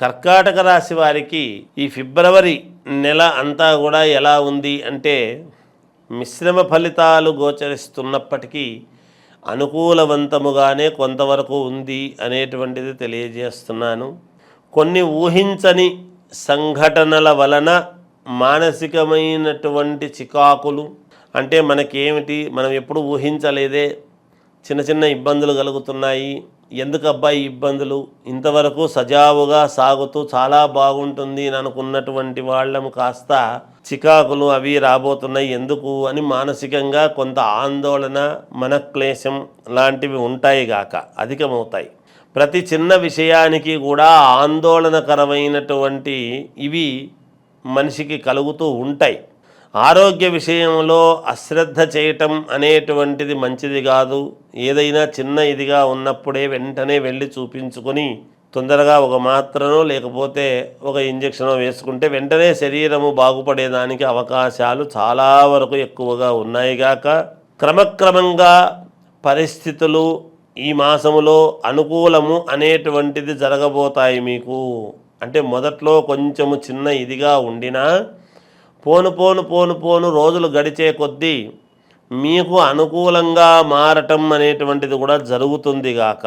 కర్కాటక రాశి వారికి ఈ ఫిబ్రవరి నెల అంతా కూడా ఎలా ఉంది అంటే మిశ్రమ ఫలితాలు గోచరిస్తున్నప్పటికీ అనుకూలవంతముగానే కొంతవరకు ఉంది అనేటువంటిది తెలియజేస్తున్నాను. కొన్ని ఊహించని సంఘటనల వలన మానసికమైనటువంటి చికాకులు, అంటే మనకేమిటి, మనం ఎప్పుడు ఊహించలేదే, చిన్న చిన్న ఇబ్బందులు కలుగుతున్నాయి, ఎందుకు అబ్బాయి ఇబ్బందులు, ఇంతవరకు సజావుగా సాగుతూ చాలా బాగుంటుంది అని అనుకున్నటువంటి వాళ్ళము కాస్త చికాకులు అవి రాబోతున్నాయి ఎందుకు అని మానసికంగా కొంత ఆందోళన, మనక్లేశం లాంటివి ఉంటాయి గాక అధికమవుతాయి. ప్రతి చిన్న విషయానికి కూడా ఆందోళనకరమైనటువంటి ఇవి మనిషికి కలుగుతూ ఉంటాయి. ఆరోగ్య విషయంలో అశ్రద్ధ చేయటం అనేటువంటిది మంచిది కాదు. ఏదైనా చిన్న ఇదిగా ఉన్నప్పుడే వెంటనే వెళ్ళి చూపించుకొని తొందరగా ఒక మాత్రనో లేకపోతే ఒక ఇంజెక్షనో వేసుకుంటే వెంటనే శరీరము బాగుపడేదానికి అవకాశాలు చాలా వరకు ఎక్కువగా ఉన్నాయి గాక క్రమక్రమంగా పరిస్థితులు ఈ మాసములో అనుకూలము అనేటువంటిది జరగబోతాయి మీకు. అంటే మొదట్లో కొంచెము చిన్న ఇదిగా ఉండినా పోను రోజులు గడిచే కొద్దీ మీకు అనుకూలంగా మారటం అనేటువంటిది కూడా జరుగుతుంది గాక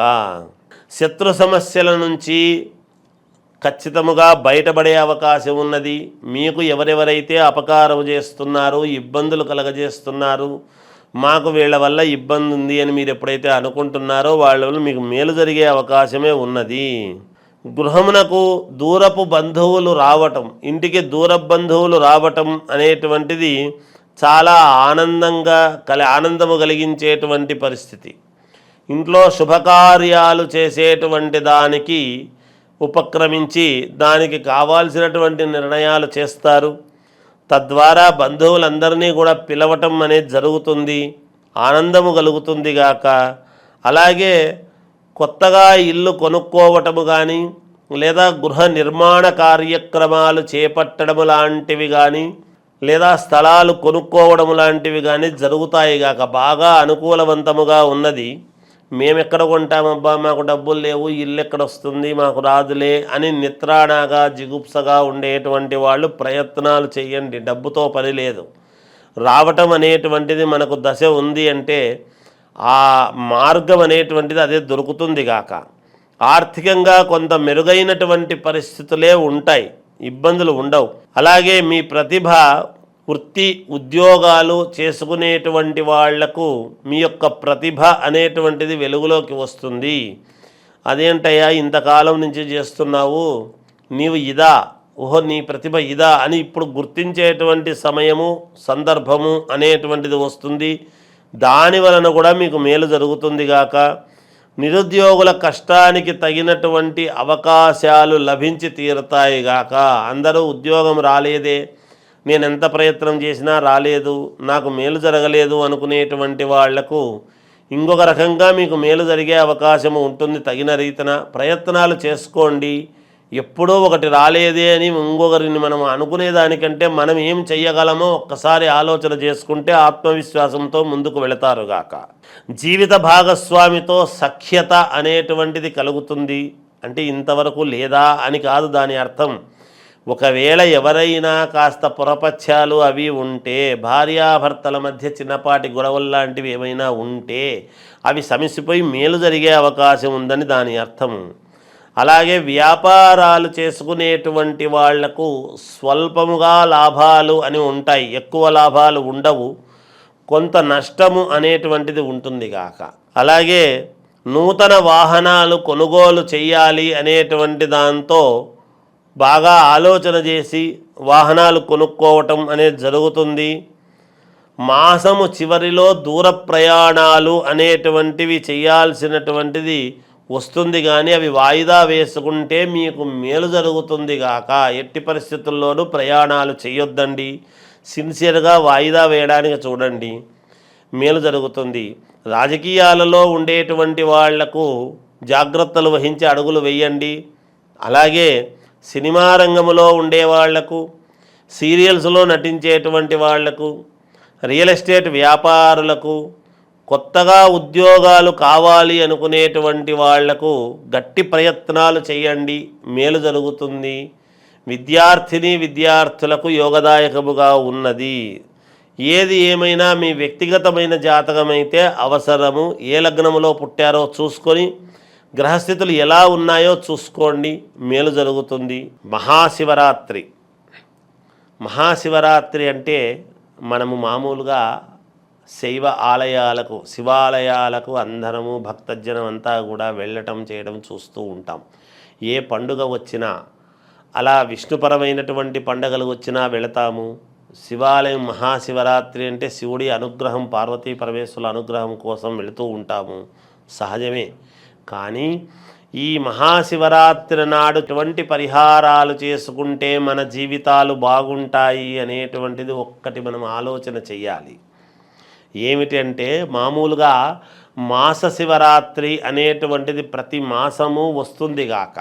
శత్రు సమస్యల నుంచి ఖచ్చితముగా బయటపడే అవకాశం ఉన్నది. మీకు ఎవరెవరైతే అపకారం చేస్తున్నారు, ఇబ్బందులు కలగజేస్తున్నారు, మాకు వీళ్ళ వల్ల ఇబ్బంది ఉంది అని మీరు ఎప్పుడైతే అనుకుంటున్నారో వాళ్ళ వల్ల మీకు మేలు జరిగే అవకాశమే ఉన్నది. గృహమునకు దూరపు బంధువులు రావటం, ఇంటికి దూర బంధువులు రావటం అనేటువంటిది చాలా ఆనందము కలిగించేటువంటి పరిస్థితి. ఇంట్లో శుభకార్యాలు చేసేటువంటి దానికి ఉపక్రమించి దానికి కావాల్సినటువంటి నిర్ణయాలు చేస్తారు. తద్వారా బంధువులందరినీ కూడా పిలవటం అనేది జరుగుతుంది, ఆనందము కలుగుతుంది గాక అలాగే కొత్తగా ఇల్లు కొనుక్కోవటము కానీ లేదా గృహ నిర్మాణ కార్యక్రమాలు చేపట్టడము లాంటివి కానీ లేదా స్థలాలు కొనుక్కోవడం లాంటివి కానీ జరుగుతాయి గాక బాగా అనుకూలవంతముగా ఉన్నది. మేమెక్కడ కొంటామబ్బా, మాకు డబ్బులు లేవు, ఇల్లు ఎక్కడ వస్తుంది, మాకు రాదులే అని నిత్రాణగా జిగుప్సగా ఉండేటువంటి వాళ్ళు ప్రయత్నాలు చేయండి. డబ్బుతో పని లేదు. రావటం అనేటువంటిది మనకు దశ ఉంది అంటే ఆ మార్గం అనేటువంటిది అదే దొరుకుతుంది గాక ఆర్థికంగా కొంత మెరుగైనటువంటి పరిస్థితులే ఉంటాయి, ఇబ్బందులు ఉండవు. అలాగే మీ ప్రతిభ, వృత్తి ఉద్యోగాలు చేసుకునేటువంటి వాళ్లకు మీ యొక్క ప్రతిభ అనేటువంటిది వెలుగులోకి వస్తుంది. అదేంటయ్యా ఇంతకాలం నుంచి చేస్తున్నావు, నీవు ఇదా, ఓహో నీ ప్రతిభ ఇదా అని ఇప్పుడు గుర్తించేటువంటి సమయము, సందర్భము అనేటువంటిది వస్తుంది. దాని వలన కూడా మీకు మేలు జరుగుతుంది గాక నిరుద్యోగుల కష్టానికి తగినటువంటి అవకాశాలు లభించి తీరుతాయి గాక. అందరూ ఉద్యోగం రాలేదే, నేను ఎంత ప్రయత్నం చేసినా రాలేదు, నాకు మేలు జరగలేదు అనుకునేటువంటి వాళ్లకు ఇంకొక రకంగా మీకు మేలు జరిగే అవకాశం ఉంటుంది. తగిన రీతిన ప్రయత్నాలు చేసుకోండి. ఎప్పుడో ఒకటి రాలేదే అని ఇంకొకరిని మనం అనుకునేదానికంటే మనం ఏం చెయ్యగలమో ఒక్కసారి ఆలోచన చేసుకుంటే ఆత్మవిశ్వాసంతో ముందుకు వెళతారుగాక. జీవిత భాగస్వామితో సఖ్యత అనేటువంటిది కలుగుతుంది. అంటే ఇంతవరకు లేదా అని కాదు దాని అర్థం. ఒకవేళ ఎవరైనా కాస్త పురపత్యాలు అవి ఉంటే, భార్యాభర్తల మధ్య చిన్నపాటి గొడవలు లాంటివి ఏమైనా ఉంటే అవి సమసిపోయి మేలు జరిగే అవకాశం ఉందని దాని అర్థం. అలాగే వ్యాపారాలు చేసుకునేటువంటి వాళ్లకు స్వల్పముగా లాభాలు అని ఉంటాయి, ఎక్కువ లాభాలు ఉండవు, కొంత నష్టము అనేటువంటిది ఉంటుంది గాక. అలాగే నూతన వాహనాలు కొనుగోలు చేయాలి అనేటువంటి దాంతో బాగా ఆలోచన చేసి వాహనాలు కొనుక్కోవటం అనేది జరుగుతుంది. మాసము చివరిలో దూర ప్రయాణాలు అనేటువంటివి చేయాల్సినటువంటిది వస్తుంది, కానీ అవి వాయిదా వేసుకుంటే మీకు మేలు జరుగుతుంది గాక. ఎట్టి పరిస్థితుల్లోనూ ప్రయాణాలు చేయొద్దండి, సిన్సియర్గా వాయిదా వేయడానికి చూడండి, మేలు జరుగుతుంది. రాజకీయాలలో ఉండేటువంటి వాళ్లకు జాగ్రత్తలు వహించి అడుగులు వేయండి. అలాగే సినిమా రంగంలో ఉండేవాళ్లకు, సీరియల్స్లో నటించేటువంటి వాళ్లకు, రియల్ ఎస్టేట్ వ్యాపారులకు, కొత్తగా ఉద్యోగాలు కావాలి అనుకునేటువంటి వాళ్లకు గట్టి ప్రయత్నాలు చేయండి, మేలు జరుగుతుంది. విద్యార్థులకు యోగదాయకముగా ఉన్నది. ఏది ఏమైనా మీ వ్యక్తిగతమైన జాతకమైతే అవసరము. ఏ లగ్నములో పుట్టారో చూసుకొని గ్రహస్థితులు ఎలా ఉన్నాయో చూసుకోండి, మేలు జరుగుతుంది. మహాశివరాత్రి అంటే మనము మామూలుగా శివాలయాలకు అందరము భక్తజనం అంతా కూడా వెళ్ళటం చేయడం చూస్తూ ఉంటాం. ఏ పండుగ వచ్చినా, అలా విష్ణుపరమైనటువంటి పండుగలు వచ్చినా వెళతాము. శివాలయం మహాశివరాత్రి అంటే శివుడి అనుగ్రహం, పార్వతీ పరమేశ్వరుల అనుగ్రహం కోసం వెళుతూ ఉంటాము, సహజమే. కానీ ఈ మహాశివరాత్రి నాడు ఎటువంటి పరిహారాలు చేసుకుంటే మన జీవితాలు బాగుంటాయి అనేటువంటిది ఒక్కటి మనం ఆలోచన చెయ్యాలి. ఏమిటి అంటే, మామూలుగా మాస శివరాత్రి అనేటువంటిది ప్రతి మాసము వస్తుంది గాక.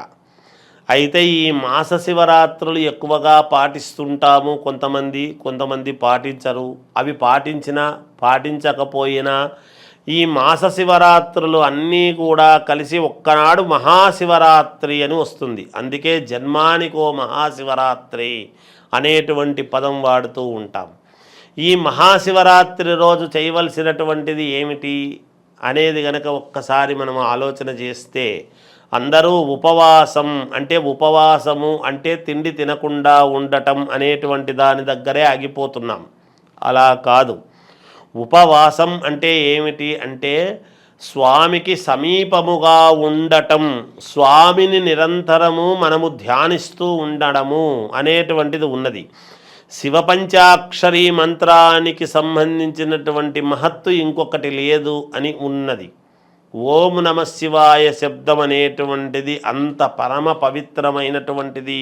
అయితే ఈ మాస శివరాత్రులు ఎక్కువగా పాటిస్తుంటాము కొంతమంది పాటించరు. అవి పాటించకపోయినా ఈ మాస శివరాత్రులు అన్నీ కూడా కలిసి ఒక్కనాడు మహాశివరాత్రి అని వస్తుంది. అందుకే జన్మానికో మహాశివరాత్రి అనేటువంటి పదం వాడుతూ ఉంటాం. ఈ మహాశివరాత్రి రోజు చేయవలసినటువంటిది ఏమిటి అనేది గనక ఒక్కసారి మనం ఆలోచన చేస్తే, అందరూ ఉపవాసము అంటే తిండి తినకుండా ఉండటం అనేటువంటి దాని దగ్గరే ఆగిపోతున్నాం. అలా కాదు. ఉపవాసం అంటే ఏమిటి అంటే స్వామికి సమీపముగా ఉండటం, స్వామిని నిరంతరము మనము ధ్యానిస్తూ ఉండడము అనేటువంటిది ఉన్నది. శివపంచాక్షరీ మంత్రానికి సంబంధించినటువంటి మహత్తు ఇంకొకటి లేదు అని ఉన్నది. ఓం నమ శివాయ శబ్దం అనేటువంటిది అంత పరమ పవిత్రమైనటువంటిది,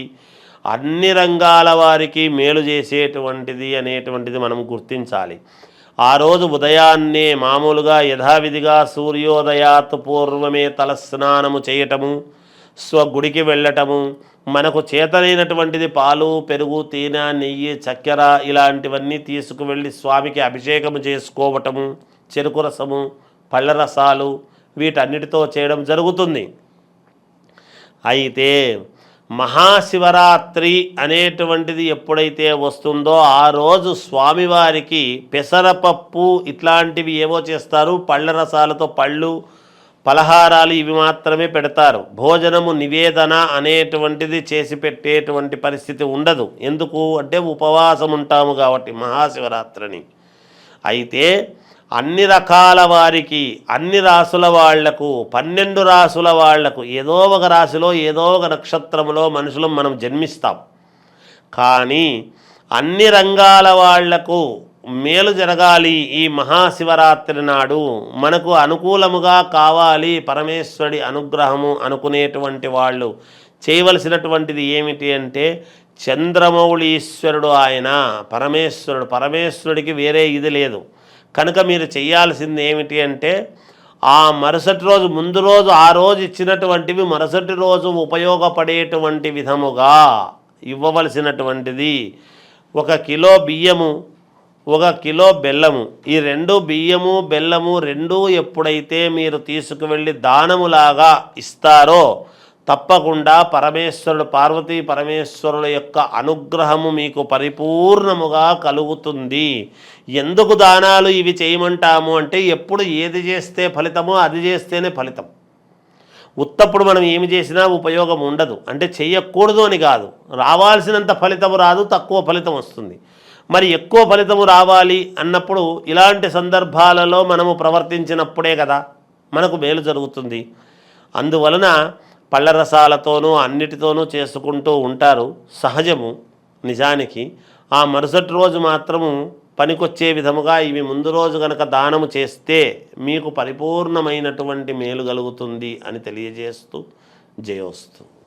అన్ని రంగాల వారికి మేలు చేసేటువంటిది అనేటువంటిది మనం గుర్తించాలి. ఆ రోజు ఉదయాన్నే మామూలుగా యథావిధిగా సూర్యోదయాత్ పూర్వమే తలస్నానము చేయటము, స్వగుడికి వెళ్ళటము, మనకు చేతనైనటువంటిది పాలు, పెరుగు, తేనె, నెయ్యి, చక్కెర ఇలాంటివన్నీ తీసుకువెళ్ళి స్వామికి అభిషేకము చేసుకోవటము, చెరుకు రసము, పళ్ళ రసాలు వీటన్నిటితో చేయడం జరుగుతుంది. అయితే మహాశివరాత్రి అనేటువంటిది ఎప్పుడైతే వస్తుందో ఆ రోజు స్వామివారికి పెసరపప్పు ఇట్లాంటివి ఏవో చేస్తారు. పళ్ళ రసాలతో పళ్ళు, పలహారాలు ఇవి మాత్రమే పెడతారు. భోజనము నివేదన అనేటువంటిది చేసి పెట్టేటువంటి పరిస్థితి ఉండదు. ఎందుకు అంటే ఉపవాసం ఉంటాము కాబట్టి మహాశివరాత్రిని. అయితే అన్ని రకాల వారికి, అన్ని రాసుల వాళ్లకు, 12 రాసుల వాళ్లకు ఏదో ఒక రాశిలో ఏదో ఒక నక్షత్రములో మనుషులు మనం జన్మిస్తాం. కానీ అన్ని రంగాల వాళ్లకు మేలు జరగాలి. ఈ మహాశివరాత్రి నాడు మనకు అనుకూలముగా కావాలి పరమేశ్వరుడి అనుగ్రహము అనుకునేటువంటి వాళ్ళు చేయవలసినటువంటిది ఏమిటి అంటే, చంద్రమౌళీశ్వరుడు ఆయన పరమేశ్వరుడికి వేరే ఇది లేదు. కనుక మీరు చేయాల్సింది ఏమిటి అంటే, ఆ మరుసటి రోజు ముందు రోజు ఆ రోజు ఇచ్చినటువంటివి మరుసటి రోజు ఉపయోగపడేటువంటి విధముగా ఇవ్వవలసినటువంటిది 1 కిలో బియ్యము, 1 కిలో బెల్లము. ఈ 2 బియ్యము బెల్లము 2 ఎప్పుడైతే మీరు తీసుకువెళ్ళి దానములాగా ఇస్తారో తప్పకుండా పార్వతీ పరమేశ్వరుల యొక్క అనుగ్రహము మీకు పరిపూర్ణముగా కలుగుతుంది. ఎందుకు దానాలు ఇవి చేయమంటాము అంటే, ఎప్పుడు ఏది చేస్తే ఫలితమో అది చేస్తేనే ఫలితం. ఉత్తప్పుడు మనం ఏమి చేసినా ఉపయోగం ఉండదు. అంటే చెయ్యకూడదు అని కాదు, రావాల్సినంత ఫలితము రాదు, తక్కువ ఫలితం వస్తుంది. మరి ఎక్కువ ఫలితము రావాలి అన్నప్పుడు ఇలాంటి సందర్భాలలో మనము ప్రవర్తించినప్పుడే కదా మనకు మేలు జరుగుతుంది. అందువలన పళ్ళ రసాలతోనూ అన్నిటితోనూ చేసుకుంటూ ఉంటారు, సహజము. నిజానికి ఆ మరుసటి రోజు మాత్రము పనికొచ్చే విధముగా ఇవి ముందు రోజు కనుక దానము చేస్తే మీకు పరిపూర్ణమైనటువంటి మేలు కలుగుతుంది అని తెలియజేస్తూ జయోస్తు.